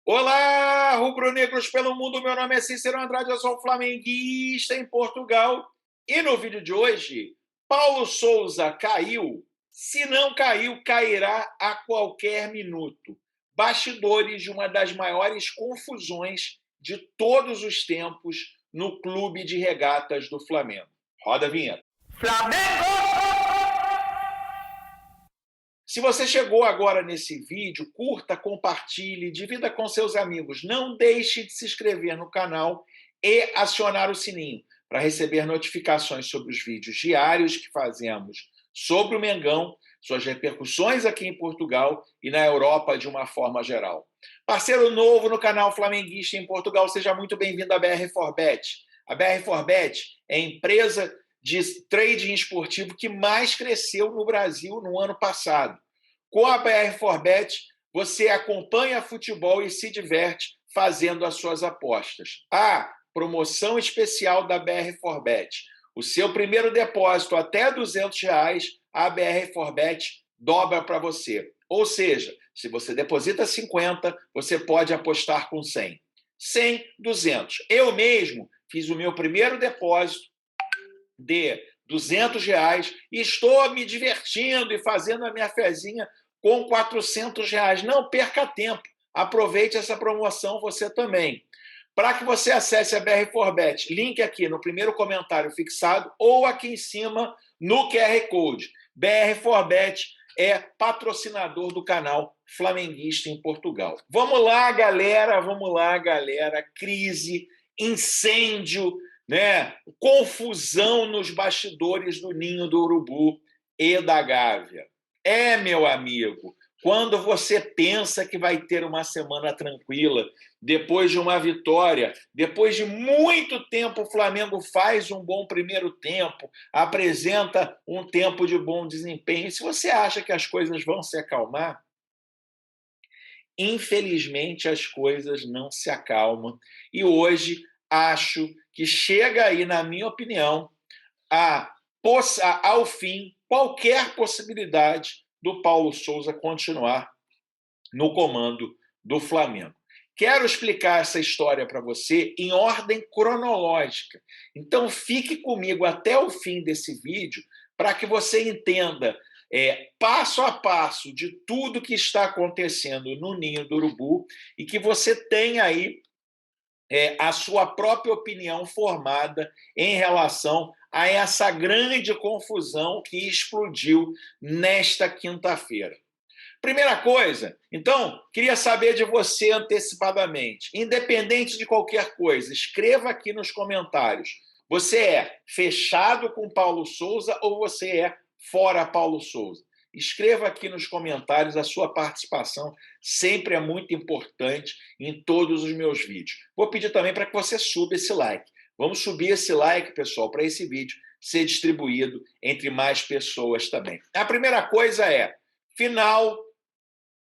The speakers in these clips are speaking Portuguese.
Olá, rubro-negros pelo mundo, meu nome é Cícero Andrade, eu sou flamenguista em Portugal. E no vídeo de hoje, Paulo Souza caiu? Se não caiu, cairá a qualquer minuto. Bastidores de uma das maiores confusões de todos os tempos no clube de regatas do Flamengo. Roda a vinheta. Se você chegou agora nesse vídeo, curta, compartilhe, divida com seus amigos. Não deixe de se inscrever no canal e acionar o sininho para receber notificações sobre os vídeos diários que fazemos sobre o Mengão, suas repercussões aqui em Portugal e na Europa de uma forma geral. Parceiro novo no canal Flamenguista em Portugal, seja muito bem-vindo à BR4Bet. A BR4Bet é a empresa de trading esportivo que mais cresceu no Brasil no ano passado. Com a BR4Bet, você acompanha futebol e se diverte fazendo as suas apostas. Promoção especial da BR4Bet. O seu primeiro depósito até R$ 200, a BR4Bet dobra para você. Ou seja, se você deposita 50, você pode apostar com 100. 100, 200. Eu mesmo fiz o meu primeiro depósito de R$ 200 e estou me divertindo e fazendo a minha fezinha com R$ 400. Não perca tempo. Aproveite essa promoção você também. Para que você acesse a BR4Bet, link aqui no primeiro comentário fixado ou aqui em cima no QR Code. BR4Bet é patrocinador do canal Flamenguista em Portugal. Vamos lá, galera. Crise, incêndio, né? Confusão nos bastidores do Ninho do Urubu e da Gávea. Meu amigo, quando você pensa que vai ter uma semana tranquila, depois de uma vitória, depois de muito tempo o Flamengo faz um bom primeiro tempo, apresenta um tempo de bom desempenho. E se você acha que as coisas vão se acalmar, infelizmente as coisas não se acalmam. E hoje acho que chega aí, na minha opinião, ao fim qualquer possibilidade do Paulo Souza continuar no comando do Flamengo. Quero explicar essa história para você em ordem cronológica. Então fique comigo até o fim desse vídeo para que você entenda passo a passo de tudo que está acontecendo no Ninho do Urubu e que você tenha aí a sua própria opinião formada em relação a essa grande confusão que explodiu nesta quinta-feira. Primeira coisa, então, queria saber de você antecipadamente, independente de qualquer coisa, escreva aqui nos comentários. Você é fechado com Paulo Souza ou você é fora Paulo Souza? Escreva aqui nos comentários, a sua participação sempre é muito importante em todos os meus vídeos. Vou pedir também para que você suba esse like. Vamos subir esse like, pessoal, para esse vídeo ser distribuído entre mais pessoas também. A primeira coisa é final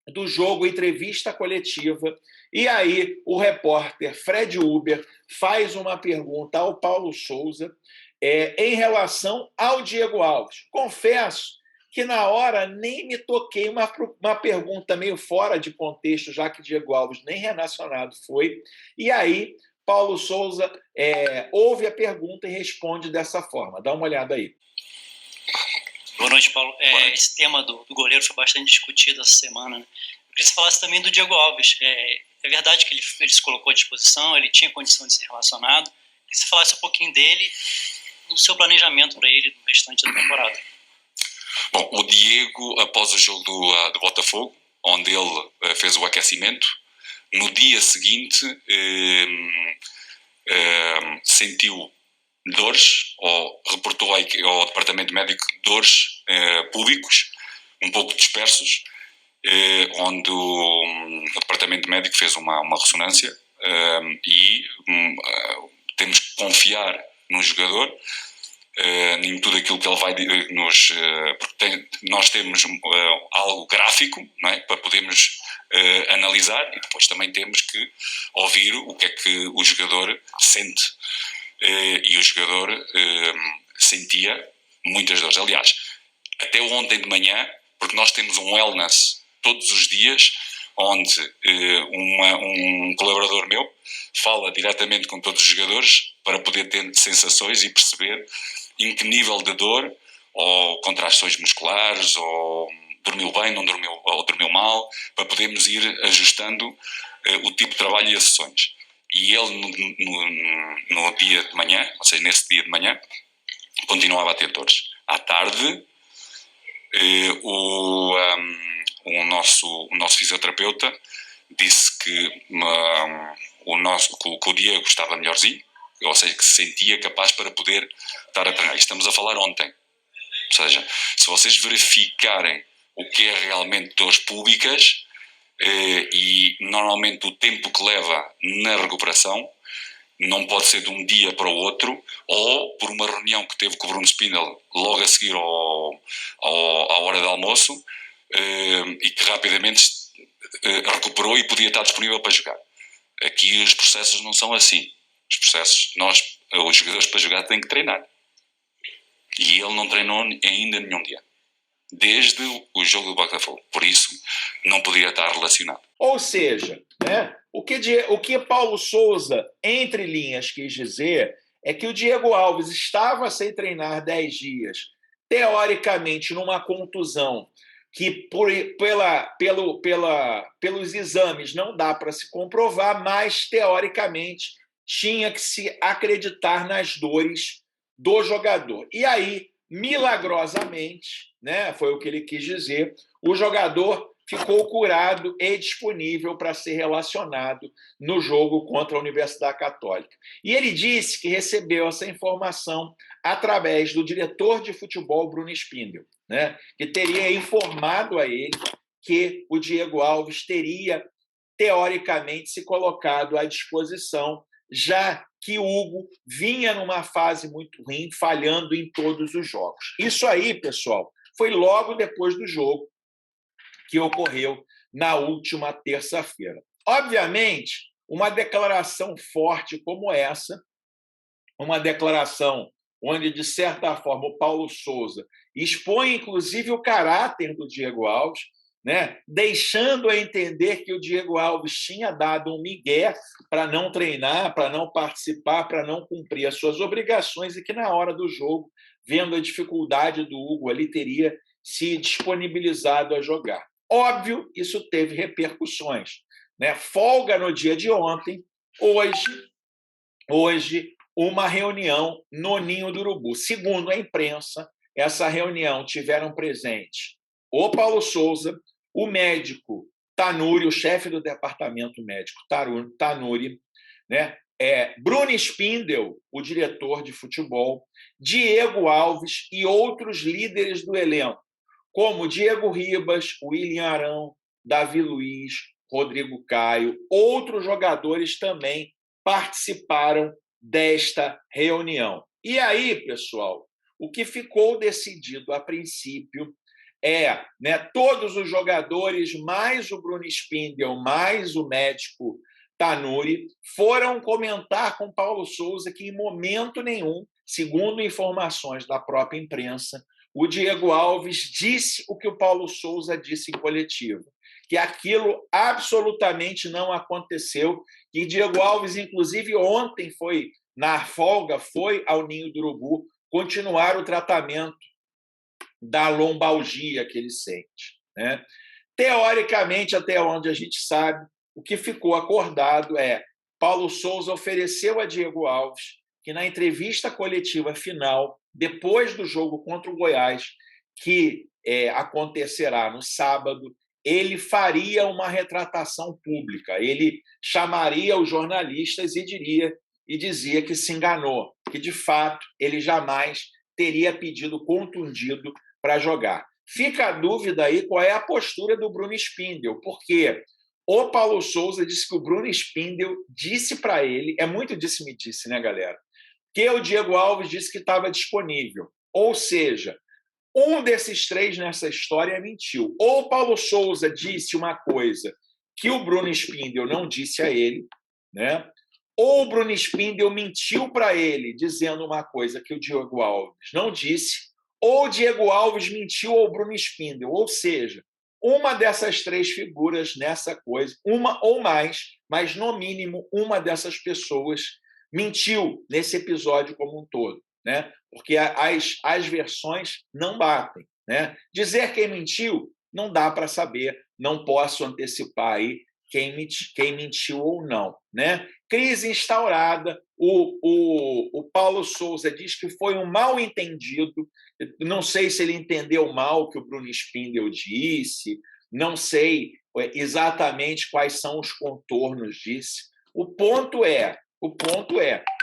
do jogo, entrevista coletiva, e aí o repórter Fred Uber faz uma pergunta ao Paulo Souza em relação ao Diego Alves. Confesso que na hora nem me toquei, uma pergunta meio fora de contexto, já que Diego Alves nem relacionado foi, e aí Paulo Souza ouve a pergunta e responde dessa forma. Dá uma olhada aí. Boa noite, Paulo. Esse tema do goleiro foi bastante discutido essa semana, né? Eu queria que você falasse também do Diego Alves. É verdade que ele se colocou à disposição, ele tinha condição de ser relacionado. Eu queria que você falasse um pouquinho dele, do seu planejamento para ele no restante da temporada. Bom, o Diego, após o jogo do Botafogo, onde ele fez o aquecimento, no dia seguinte sentiu dores, ou reportou ao departamento médico dores públicos, um pouco dispersos, onde o departamento médico fez uma ressonância e temos que confiar no jogador, em tudo aquilo que ele vai nos... porque nós temos algo gráfico, não é? Para podermos analisar, e depois também temos que ouvir o que é que o jogador sente. E o jogador sentia muitas dores. Aliás, até ontem de manhã, porque nós temos um wellness todos os dias, onde um colaborador meu fala diretamente com todos os jogadores para poder ter sensações e perceber em que nível de dor, ou contrações musculares, ou dormiu bem, não dormiu, ou dormiu mal, para podermos ir ajustando o tipo de trabalho e as sessões. E ele, no dia de manhã, ou seja, nesse dia de manhã, continuava a ter dores. À tarde, o nosso fisioterapeuta disse que o Diego estava melhorzinho, ou seja, que se sentia capaz para poder estar a treinar. Estamos a falar ontem. Ou seja, se vocês verificarem o que é realmente dores públicas e normalmente o tempo que leva na recuperação, não pode ser de um dia para o outro, ou por uma reunião que teve com o Bruno Spindel logo a seguir à hora de almoço, e que rapidamente recuperou e podia estar disponível para jogar. Aqui os processos não são assim. Os processos, os jogadores para jogar têm que treinar. E ele não treinou ainda nenhum dia, desde o jogo do Botafogo. Por isso, não poderia estar relacionado. Ou seja, né, o que Paulo Sousa, entre linhas, quis dizer é que o Diego Alves estava sem treinar 10 dias, teoricamente numa contusão que pelos exames não dá para se comprovar, mas teoricamente tinha que se acreditar nas dores do jogador. E aí, milagrosamente, né, foi o que ele quis dizer, o jogador ficou curado e disponível para ser relacionado no jogo contra a Universidade Católica. E ele disse que recebeu essa informação através do diretor de futebol, Bruno Spindel, né, que teria informado a ele que o Diego Alves teria, teoricamente, se colocado à disposição, já que o Hugo vinha numa fase muito ruim, falhando em todos os jogos. Isso aí, pessoal, foi logo depois do jogo que ocorreu na última terça-feira. Obviamente, uma declaração forte como essa, uma declaração onde, de certa forma, o Paulo Sousa expõe, inclusive, o caráter do Diego Alves, né, deixando a entender que o Diego Alves tinha dado um migué para não treinar, para não participar, para não cumprir as suas obrigações e que, na hora do jogo, vendo a dificuldade do Hugo ali, teria se disponibilizado a jogar. Óbvio, isso teve repercussões, né? Folga no dia de ontem, hoje uma reunião no Ninho do Urubu. Segundo a imprensa, essa reunião tiveram presente o Paulo Sousa, o médico Tanuri, o chefe do departamento médico Tanuri, né? Bruno Spindel, o diretor de futebol, Diego Alves e outros líderes do elenco, como Diego Ribas, William Arão, Davi Luiz, Rodrigo Caio. Outros jogadores também participaram desta reunião. E aí, pessoal, o que ficou decidido a princípio né, todos os jogadores, mais o Bruno Spindel, mais o médico Tanuri, foram comentar com Paulo Sousa que, em momento nenhum, segundo informações da própria imprensa, o Diego Alves disse o que o Paulo Sousa disse em coletivo, que aquilo absolutamente não aconteceu, que Diego Alves, inclusive, ontem na folga, foi ao Ninho do Urubu continuar o tratamento da lombalgia que ele sente, né? Teoricamente, até onde a gente sabe, o que ficou acordado Paulo Sousa ofereceu a Diego Alves que, na entrevista coletiva final, depois do jogo contra o Goiás, que acontecerá no sábado, ele faria uma retratação pública, ele chamaria os jornalistas e dizia que se enganou, que, de fato, ele jamais teria pedido contundido para jogar. Fica a dúvida aí qual é a postura do Bruno Spindel, porque o Paulo Sousa disse que o Bruno Spindel disse para ele, é muito disse-me-disse, né, galera, que o Diego Alves disse que estava disponível. Ou seja, um desses três nessa história mentiu. Ou o Paulo Sousa disse uma coisa que o Bruno Spindel não disse a ele, né? Ou o Bruno Spindel mentiu para ele, dizendo uma coisa que o Diego Alves não disse, ou o Diego Alves mentiu ao Bruno Spindel. Ou seja, uma dessas três figuras nessa coisa, uma ou mais, mas no mínimo uma dessas pessoas mentiu nesse episódio como um todo, né? Porque as versões não batem, né? Dizer quem mentiu não dá para saber, não posso antecipar aí quem mentiu ou não, né? Crise instaurada, o Paulo Souza diz que foi um mal-entendido, não sei se ele entendeu mal o que o Bruno Spindel disse, não sei exatamente quais são os contornos disso. O ponto é,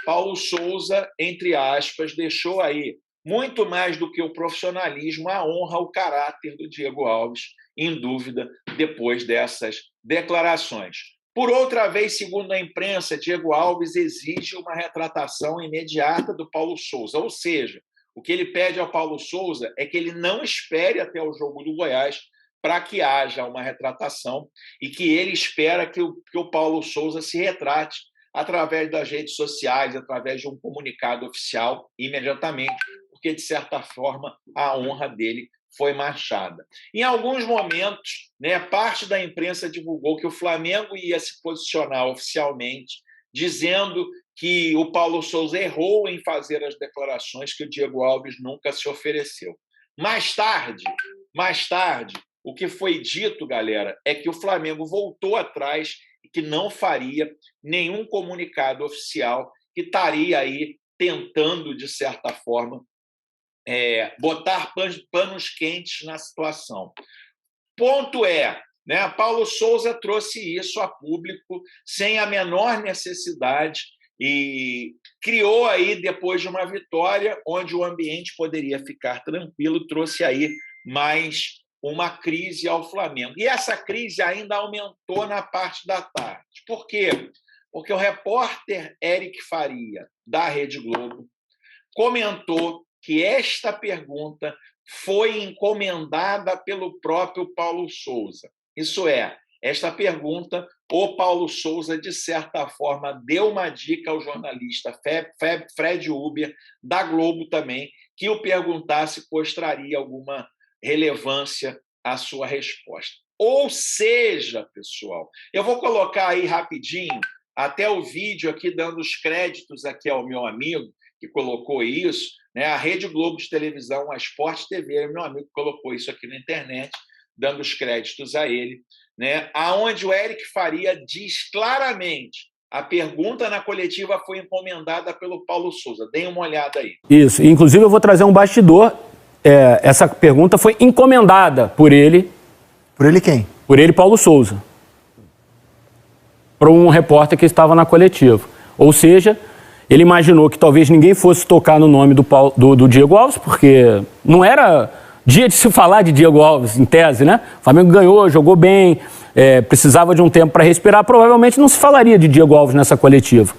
Paulo Souza, entre aspas, deixou aí muito mais do que o profissionalismo, a honra, o caráter do Diego Alves em dúvida depois dessas declarações. Por outra vez, segundo a imprensa, Diego Alves exige uma retratação imediata do Paulo Souza, ou seja, o que ele pede ao Paulo Souza é que ele não espere até o jogo do Goiás para que haja uma retratação e que ele espera que o Paulo Souza se retrate através das redes sociais, através de um comunicado oficial imediatamente, porque, de certa forma, a honra dele foi manchada. Em alguns momentos, né, parte da imprensa divulgou que o Flamengo ia se posicionar oficialmente, dizendo que o Paulo Souza errou em fazer as declarações que o Diego Alves nunca se ofereceu. Mais tarde, o que foi dito, galera, é que o Flamengo voltou atrás e que não faria nenhum comunicado oficial, que estaria aí tentando, de certa forma, botar panos quentes na situação. Ponto é, né, Paulo Souza trouxe isso a público sem a menor necessidade e criou aí, depois de uma vitória, onde o ambiente poderia ficar tranquilo, trouxe aí mais uma crise ao Flamengo. E essa crise ainda aumentou na parte da tarde. Por quê? Porque o repórter Eric Faria, da Rede Globo, comentou que esta pergunta foi encomendada pelo próprio Paulo Souza. Isso é, esta pergunta, o Paulo Souza, de certa forma, deu uma dica ao jornalista Fred Uber, da Globo também, que o perguntasse, pois traria alguma relevância à sua resposta. Ou seja, pessoal, eu vou colocar aí rapidinho até o vídeo aqui, dando os créditos aqui ao meu amigo, que colocou isso, né? A Rede Globo de televisão, a Sport TV, meu amigo colocou isso aqui na internet, dando os créditos a ele, né? Aonde o Eric Faria diz claramente: a pergunta na coletiva foi encomendada pelo Paulo Souza. Deem uma olhada aí. Isso, inclusive eu vou trazer um bastidor. Essa pergunta foi encomendada por ele. Por ele quem? Por ele, Paulo Souza. Para um repórter que estava na coletiva. Ou seja, ele imaginou que talvez ninguém fosse tocar no nome do Diego Alves, porque não era dia de se falar de Diego Alves, em tese, né? O Flamengo ganhou, jogou bem, precisava de um tempo para respirar, provavelmente não se falaria de Diego Alves nessa coletiva.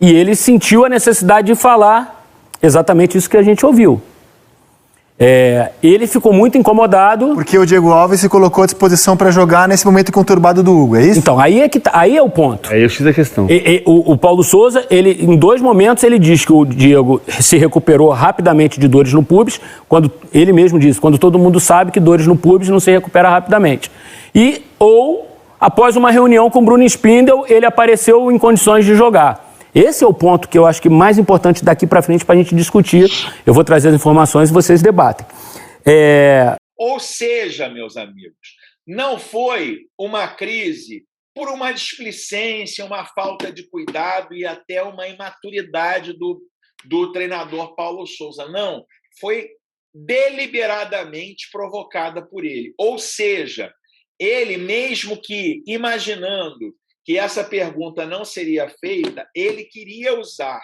E ele sentiu a necessidade de falar exatamente isso que a gente ouviu. Ele ficou muito incomodado. Porque o Diego Alves se colocou à disposição para jogar nesse momento conturbado do Hugo, é isso? Então, aí é o ponto. Aí eu fiz a questão. O Paulo Souza, em 2 momentos, ele diz que o Diego se recuperou rapidamente de dores no pubis, quando ele mesmo disse, quando todo mundo sabe que dores no pubis não se recupera rapidamente. Ou, após uma reunião com o Bruno Spindel, ele apareceu em condições de jogar. Esse é o ponto que eu acho que mais importante daqui para frente para a gente discutir. Eu vou trazer as informações e vocês debatem. Ou seja, meus amigos, não foi uma crise por uma displicência, uma falta de cuidado e até uma imaturidade do treinador Paulo Souza. Não, foi deliberadamente provocada por ele. Ou seja, ele, mesmo que imaginando que essa pergunta não seria feita, ele queria usar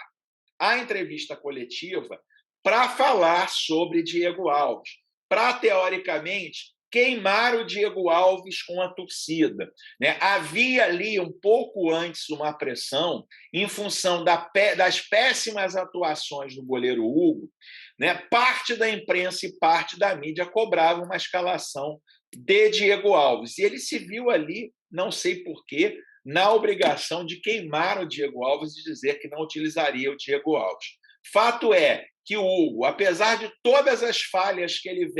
a entrevista coletiva para falar sobre Diego Alves, para, teoricamente, queimar o Diego Alves com a torcida, né? Havia ali, um pouco antes, uma pressão em função das péssimas atuações do goleiro Hugo, né? Parte da imprensa e parte da mídia cobrava uma escalação de Diego Alves. E ele se viu ali, não sei porquê, na obrigação de queimar o Diego Alves e dizer que não utilizaria o Diego Alves. Fato é que o Hugo, apesar de todas as falhas que ele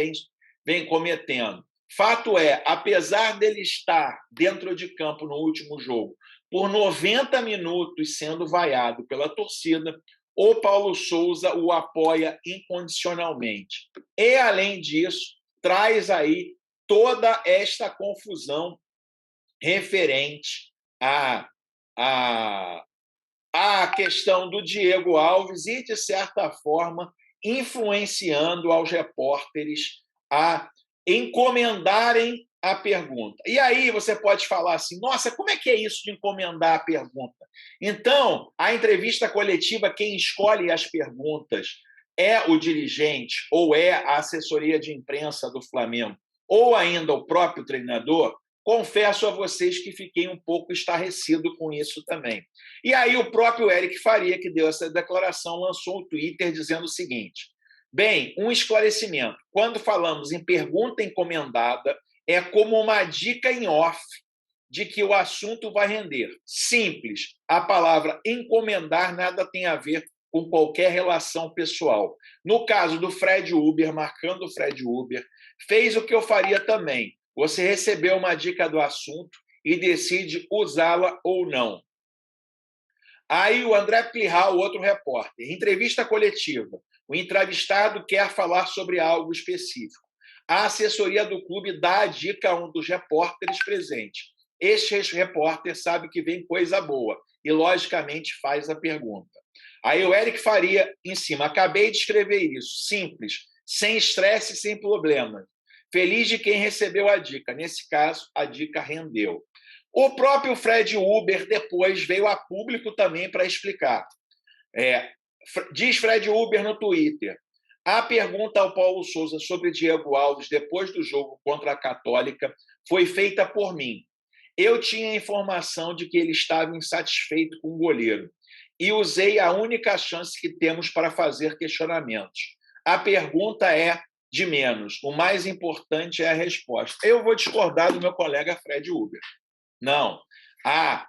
vem cometendo, Fato é, apesar dele estar dentro de campo no último jogo por 90 minutos sendo vaiado pela torcida, o Paulo Souza o apoia incondicionalmente. E, além disso, traz aí toda esta confusão referente à questão do Diego Alves e, de certa forma, influenciando aos repórteres a encomendarem a pergunta. E aí você pode falar assim, nossa, como é que é isso de encomendar a pergunta? Então, a entrevista coletiva, quem escolhe as perguntas é o dirigente ou é a assessoria de imprensa do Flamengo ou ainda o próprio treinador. Confesso a vocês que fiquei um pouco estarrecido com isso também. E aí o próprio Eric Faria, que deu essa declaração, lançou um Twitter dizendo o seguinte: bem, um esclarecimento. Quando falamos em pergunta encomendada, é como uma dica em off de que o assunto vai render. Simples. A palavra encomendar nada tem a ver com qualquer relação pessoal. No caso do Fred Uber, marcando o Fred Uber, fez o que eu faria também. Você recebeu uma dica do assunto e decide usá-la ou não. Aí o André Plihal, outro repórter, entrevista coletiva. O entrevistado quer falar sobre algo específico. A assessoria do clube dá a dica a um dos repórteres presentes. Este repórter sabe que vem coisa boa e, logicamente, faz a pergunta. Aí o Eric Faria, em cima, acabei de escrever isso, simples, sem estresse, sem problemas. Feliz de quem recebeu a dica. Nesse caso, a dica rendeu. O próprio Fred Uber depois veio a público também para explicar. Diz Fred Uber no Twitter: a pergunta ao Paulo Souza sobre Diego Alves depois do jogo contra a Católica foi feita por mim. Eu tinha a informação de que ele estava insatisfeito com o goleiro e usei a única chance que temos para fazer questionamentos. A pergunta é de menos. O mais importante é a resposta. Eu vou discordar do meu colega Fred Uber. Não.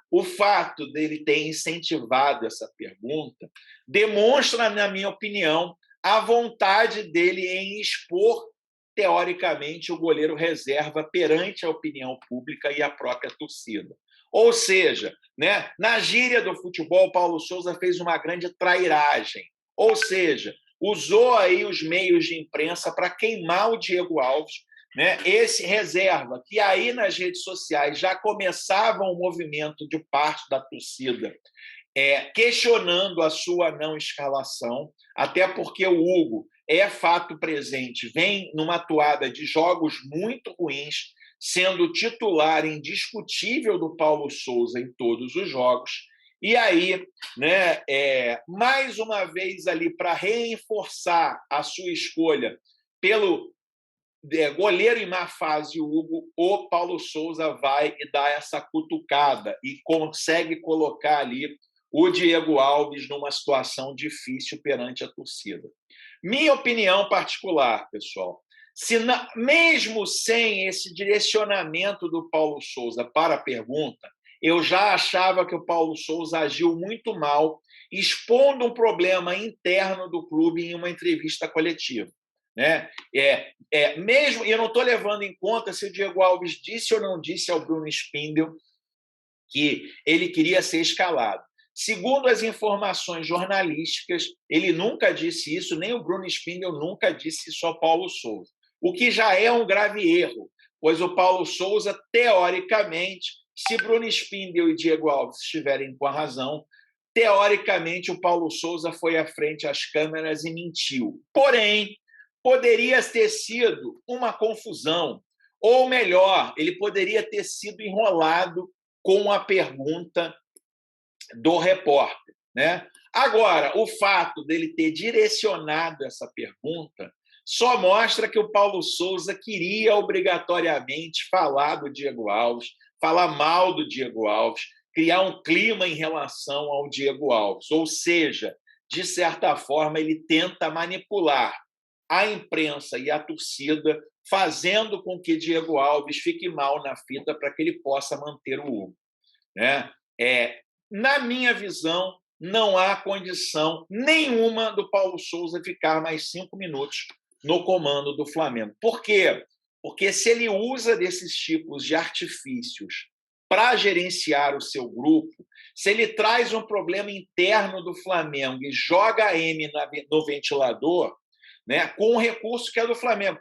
O fato dele ter incentivado essa pergunta demonstra, na minha opinião, a vontade dele em expor, teoricamente, o goleiro reserva perante a opinião pública e a própria torcida. Ou seja, né, na gíria do futebol, Paulo Souza fez uma grande trairagem. Ou seja, usou aí os meios de imprensa para queimar o Diego Alves, né? Esse reserva, que aí nas redes sociais já começava um movimento de parte da torcida questionando a sua não escalação, até porque o Hugo é fato presente, vem numa toada de jogos muito ruins, sendo titular indiscutível do Paulo Souza em todos os jogos. E aí, né, mais uma vez ali para reforçar a sua escolha pelo goleiro em má fase, o Hugo, o Paulo Souza vai e dá essa cutucada e consegue colocar ali o Diego Alves numa situação difícil perante a torcida. Minha opinião particular, pessoal, mesmo sem esse direcionamento do Paulo Souza para a pergunta, eu já achava que o Paulo Souza agiu muito mal, expondo um problema interno do clube em uma entrevista coletiva. Né? Mesmo, eu não estou levando em conta se o Diego Alves disse ou não disse ao Bruno Spindel que ele queria ser escalado. Segundo as informações jornalísticas, ele nunca disse isso, nem o Bruno Spindel nunca disse isso ao Paulo Souza, o que já é um grave erro, pois o Paulo Souza, teoricamente, se Bruno Spindel e Diego Alves estiverem com a razão, teoricamente o Paulo Souza foi à frente às câmeras e mentiu. Porém, poderia ter sido uma confusão, ou melhor, ele poderia ter sido enrolado com a pergunta do repórter, né? Agora, o fato dele ter direcionado essa pergunta só mostra que o Paulo Souza queria obrigatoriamente falar do Diego Alves, falar mal do Diego Alves, criar um clima em relação ao Diego Alves. Ou seja, de certa forma, ele tenta manipular a imprensa e a torcida, fazendo com que Diego Alves fique mal na fita para que ele possa manter o Hugo. Né? Na minha visão, não há condição nenhuma do Paulo Souza ficar mais 5 minutos no comando do Flamengo. Por quê? Porque se ele usa desses tipos de artifícios para gerenciar o seu grupo, se ele traz um problema interno do Flamengo e joga a M no ventilador, né, com o recurso que é do Flamengo.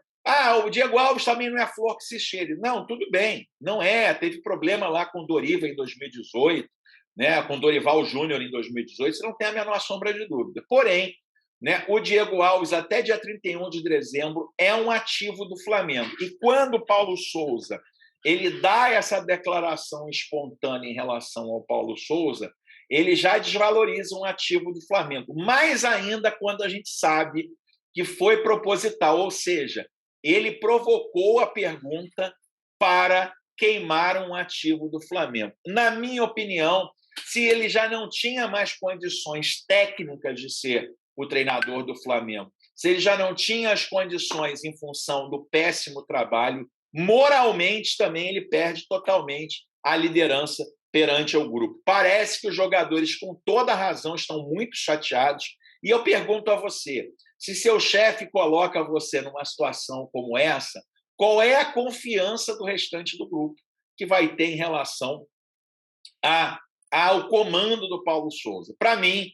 O Diego Alves também não é flor que se cheire. Não, tudo bem, não é. Teve problema lá com o Doriva em 2018, né, com o Dorival Júnior em 2018, você não tem a menor sombra de dúvida. Porém, né, o Diego Alves, até dia 31 de dezembro, é um ativo do Flamengo. E quando o Paulo Souza ele dá essa declaração espontânea em relação ao Paulo Souza, ele já desvaloriza um ativo do Flamengo. Mais ainda quando a gente sabe que foi proposital, ou seja, ele provocou a pergunta para queimar um ativo do Flamengo. Na minha opinião, se ele já não tinha mais condições técnicas de ser o treinador do Flamengo, se ele já não tinha as condições em função do péssimo trabalho, moralmente também ele perde totalmente a liderança perante o grupo. Parece que os jogadores, com toda razão, estão muito chateados. E eu pergunto a você, se seu chefe coloca você numa situação como essa, qual é a confiança do restante do grupo que vai ter em relação ao comando do Paulo Souza? Para mim,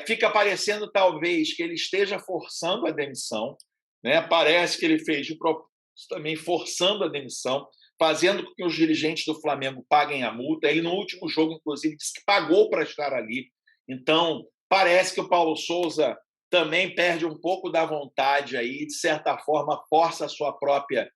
fica parecendo talvez que ele esteja forçando a demissão, né? Parece que ele fez de propósito também forçando a demissão, fazendo com que os dirigentes do Flamengo paguem a multa. Ele, no último jogo, inclusive, disse que pagou para estar ali. Então, parece que o Paulo Souza também perde um pouco da vontade aí, de certa forma, força a sua própria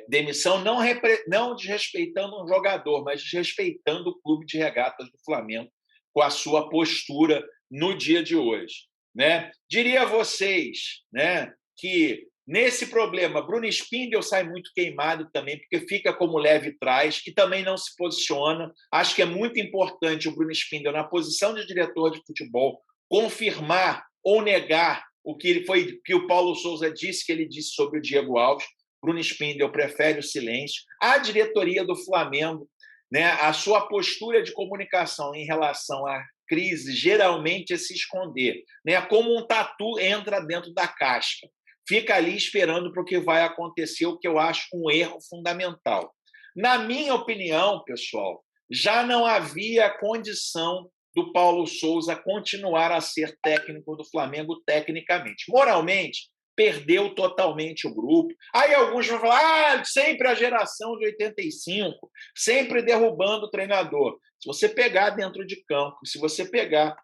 demissão, não desrespeitando um jogador, mas desrespeitando o clube de regatas do Flamengo com a sua postura no dia de hoje, né? Diria a vocês, né, que nesse problema, Bruno Spindel sai muito queimado também, porque fica como leve trás e também não se posiciona. Acho que é muito importante o Bruno Spindel, na posição de diretor de futebol, confirmar ou negar o que o Paulo Souza disse que ele disse sobre o Diego Alves. Bruno Spindel prefere o silêncio. A diretoria do Flamengo, né, a sua postura de comunicação em relação à crise geralmente é se esconder, né, como um tatu entra dentro da casca. Fica ali esperando para o que vai acontecer, o que eu acho um erro fundamental. Na minha opinião, pessoal, já não havia condição do Paulo Souza continuar a ser técnico do Flamengo tecnicamente. Moralmente, perdeu totalmente o grupo. Aí alguns vão falar, sempre a geração de 85, sempre derrubando o treinador. Se você pegar dentro de campo, se você pegar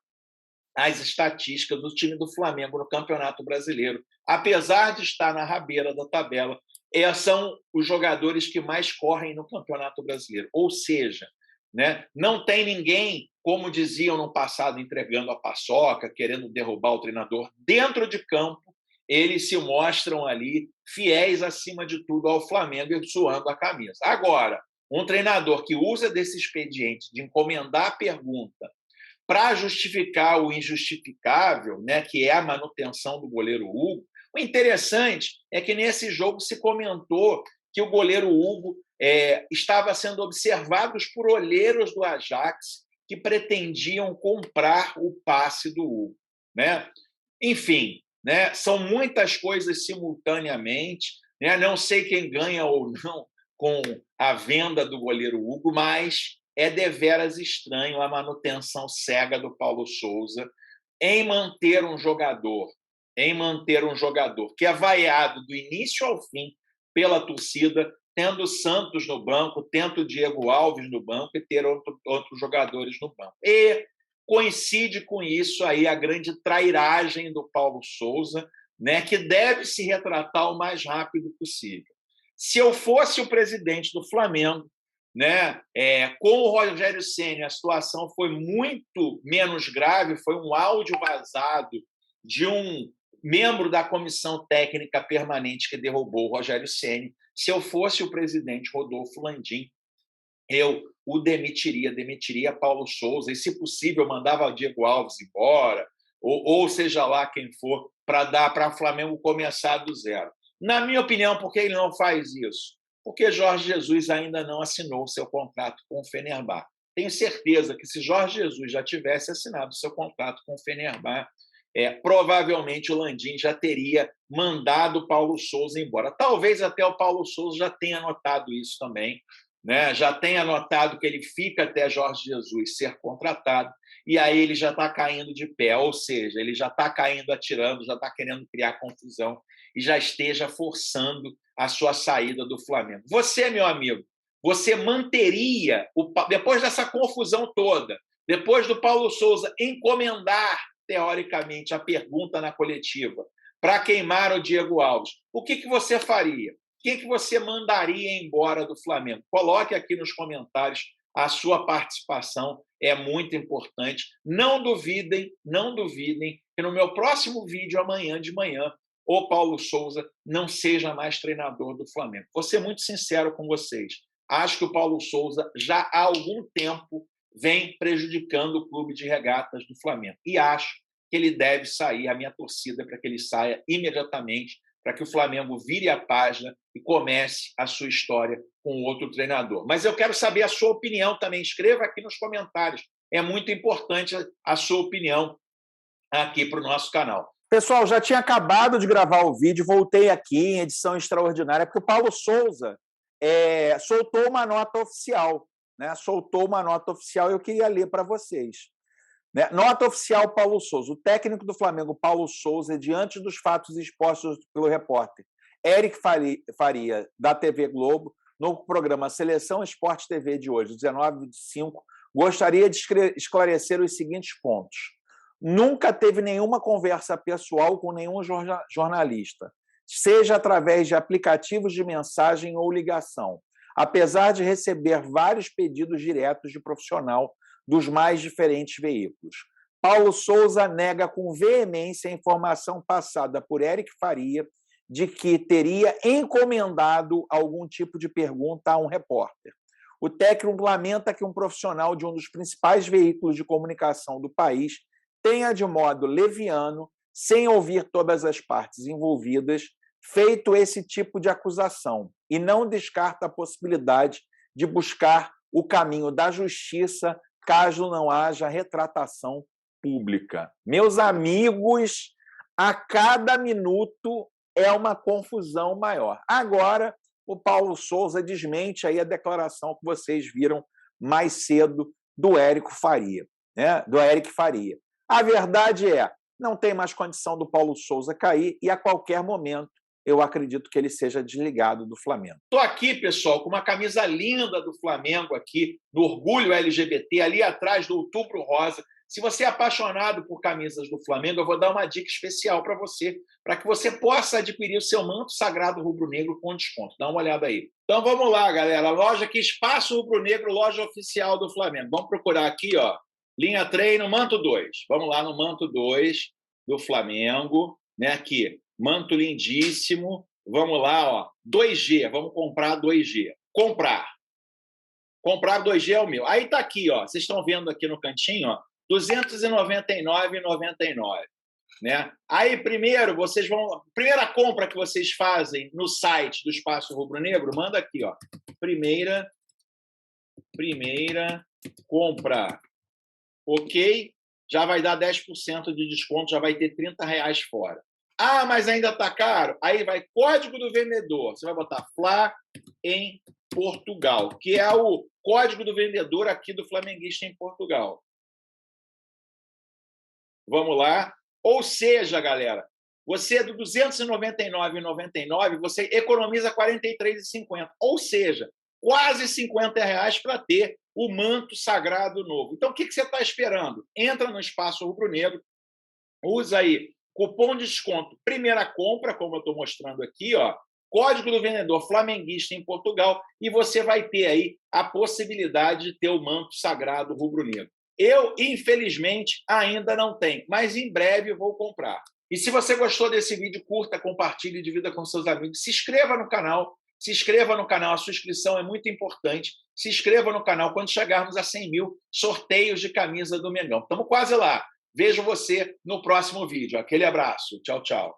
as estatísticas do time do Flamengo no Campeonato Brasileiro, apesar de estar na rabeira da tabela, são os jogadores que mais correm no Campeonato Brasileiro. Ou seja, né, não tem ninguém, como diziam no passado, entregando a paçoca, querendo derrubar o treinador. Dentro de campo, eles se mostram ali fiéis, acima de tudo, ao Flamengo e suando a camisa. Agora, um treinador que usa desse expediente de encomendar a pergunta para justificar o injustificável, né, que é a manutenção do goleiro Hugo. O interessante é que nesse jogo se comentou que o goleiro Hugo estava sendo observado por olheiros do Ajax que pretendiam comprar o passe do Hugo, né? Enfim, né, são muitas coisas simultaneamente, né? Não sei quem ganha ou não com a venda do goleiro Hugo, mas é deveras estranho a manutenção cega do Paulo Souza em manter um jogador que é vaiado do início ao fim pela torcida, tendo o Santos no banco, tendo o Diego Alves no banco e ter outros jogadores no banco. E coincide com isso aí a grande trairagem do Paulo Souza, né, que deve se retratar o mais rápido possível. Se eu fosse o presidente do Flamengo, né, com o Rogério Ceni, a situação foi muito menos grave, foi um áudio vazado de um membro da comissão técnica permanente que derrubou o Rogério Ceni. Se eu fosse o presidente Rodolfo Landim, eu o demitiria Paulo Souza e, se possível, mandava o Diego Alves embora, ou seja lá quem for, para dar para o Flamengo começar do zero. Na minha opinião, por que ele não faz isso? Porque Jorge Jesus ainda não assinou o seu contrato com o Fenerbahçe. Tenho certeza que se Jorge Jesus já tivesse assinado o seu contrato com o Fenerbahçe, provavelmente o Landim já teria mandado o Paulo Souza embora. Talvez até o Paulo Souza já tenha notado isso também, né? Já tenha notado que ele fica até Jorge Jesus ser contratado, e aí ele já está caindo de pé, ou seja, ele já está caindo atirando, já está querendo criar confusão e já esteja forçando a sua saída do Flamengo. Você, meu amigo, você manteria, depois dessa confusão toda, depois do Paulo Souza encomendar, teoricamente, a pergunta na coletiva para queimar o Diego Alves, o que você faria? Quem que você mandaria embora do Flamengo? Coloque aqui nos comentários, a sua participação é muito importante. Não duvidem que no meu próximo vídeo, amanhã de manhã, o Paulo Souza não seja mais treinador do Flamengo. Vou ser muito sincero com vocês. Acho que o Paulo Souza já há algum tempo vem prejudicando o clube de regatas do Flamengo. E acho que ele deve sair. A minha torcida é para que ele saia imediatamente, para que o Flamengo vire a página e comece a sua história com outro treinador. Mas eu quero saber a sua opinião também. Escreva aqui nos comentários. É muito importante a sua opinião aqui para o nosso canal. Pessoal, já tinha acabado de gravar o vídeo, voltei aqui em edição extraordinária, porque o Paulo Souza soltou uma nota oficial. Né? Soltou uma nota oficial e eu queria ler para vocês. Né? Nota oficial Paulo Souza. O técnico do Flamengo, Paulo Souza, diante dos fatos expostos pelo repórter Eric Faria, da TV Globo, no programa Seleção Esporte TV de hoje, 19h25, gostaria de esclarecer os seguintes pontos. Nunca teve nenhuma conversa pessoal com nenhum jornalista, seja através de aplicativos de mensagem ou ligação, apesar de receber vários pedidos diretos de profissional dos mais diferentes veículos. Paulo Souza nega com veemência a informação passada por Eric Faria de que teria encomendado algum tipo de pergunta a um repórter. O técnico lamenta que um profissional de um dos principais veículos de comunicação do país tenha, de modo leviano, sem ouvir todas as partes envolvidas, feito esse tipo de acusação e não descarta a possibilidade de buscar o caminho da justiça caso não haja retratação pública. Meus amigos, a cada minuto é uma confusão maior. Agora, o Paulo Souza desmente aí a declaração que vocês viram mais cedo do Eric Faria, né? Do Eric Faria. A verdade não tem mais condição do Paulo Souza cair e a qualquer momento eu acredito que ele seja desligado do Flamengo. Estou aqui, pessoal, com uma camisa linda do Flamengo aqui, do Orgulho LGBT, ali atrás do Outubro Rosa. Se você é apaixonado por camisas do Flamengo, eu vou dar uma dica especial para você, para que você possa adquirir o seu manto sagrado rubro-negro com desconto. Dá uma olhada aí. Então vamos lá, galera. Loja aqui, Espaço Rubro-Negro, loja oficial do Flamengo. Vamos procurar aqui, ó, linha treino, manto 2. Vamos lá no manto 2 do Flamengo, né? Aqui, manto lindíssimo. Vamos lá, ó, 2G. Vamos comprar 2G. Comprar 2G é o meu. Aí tá aqui, ó. Vocês estão vendo aqui no cantinho, ó. R$ 299,99, né? Aí, primeiro, vocês vão... Primeira compra que vocês fazem no site do Espaço Rubro-Negro, manda aqui, ó. Primeira compra. Ok? Já vai dar 10% de desconto, já vai ter R$30 fora. Ah, mas ainda está caro? Aí vai código do vendedor. Você vai botar Fla em Portugal, que é o código do vendedor aqui do Flamenguista em Portugal. Vamos lá. Ou seja, galera, você do R$ 299,99, você economiza R$ 43,50. Ou seja, quase R$50 para ter o manto sagrado novo. Então, o que você está esperando? Entra no Espaço Rubro-Negro, usa aí cupom de desconto, primeira compra, como eu estou mostrando aqui, ó, código do vendedor Flamenguista em Portugal, e você vai ter aí a possibilidade de ter o manto sagrado rubro-negro. Eu, infelizmente, ainda não tenho, mas em breve vou comprar. E se você gostou desse vídeo, curta, compartilhe e divida com seus amigos. Se inscreva no canal, a sua inscrição é muito importante. Se inscreva no canal, quando chegarmos a 100 mil, sorteios de camisa do Mengão. Estamos quase lá. Vejo você no próximo vídeo. Aquele abraço. Tchau, tchau.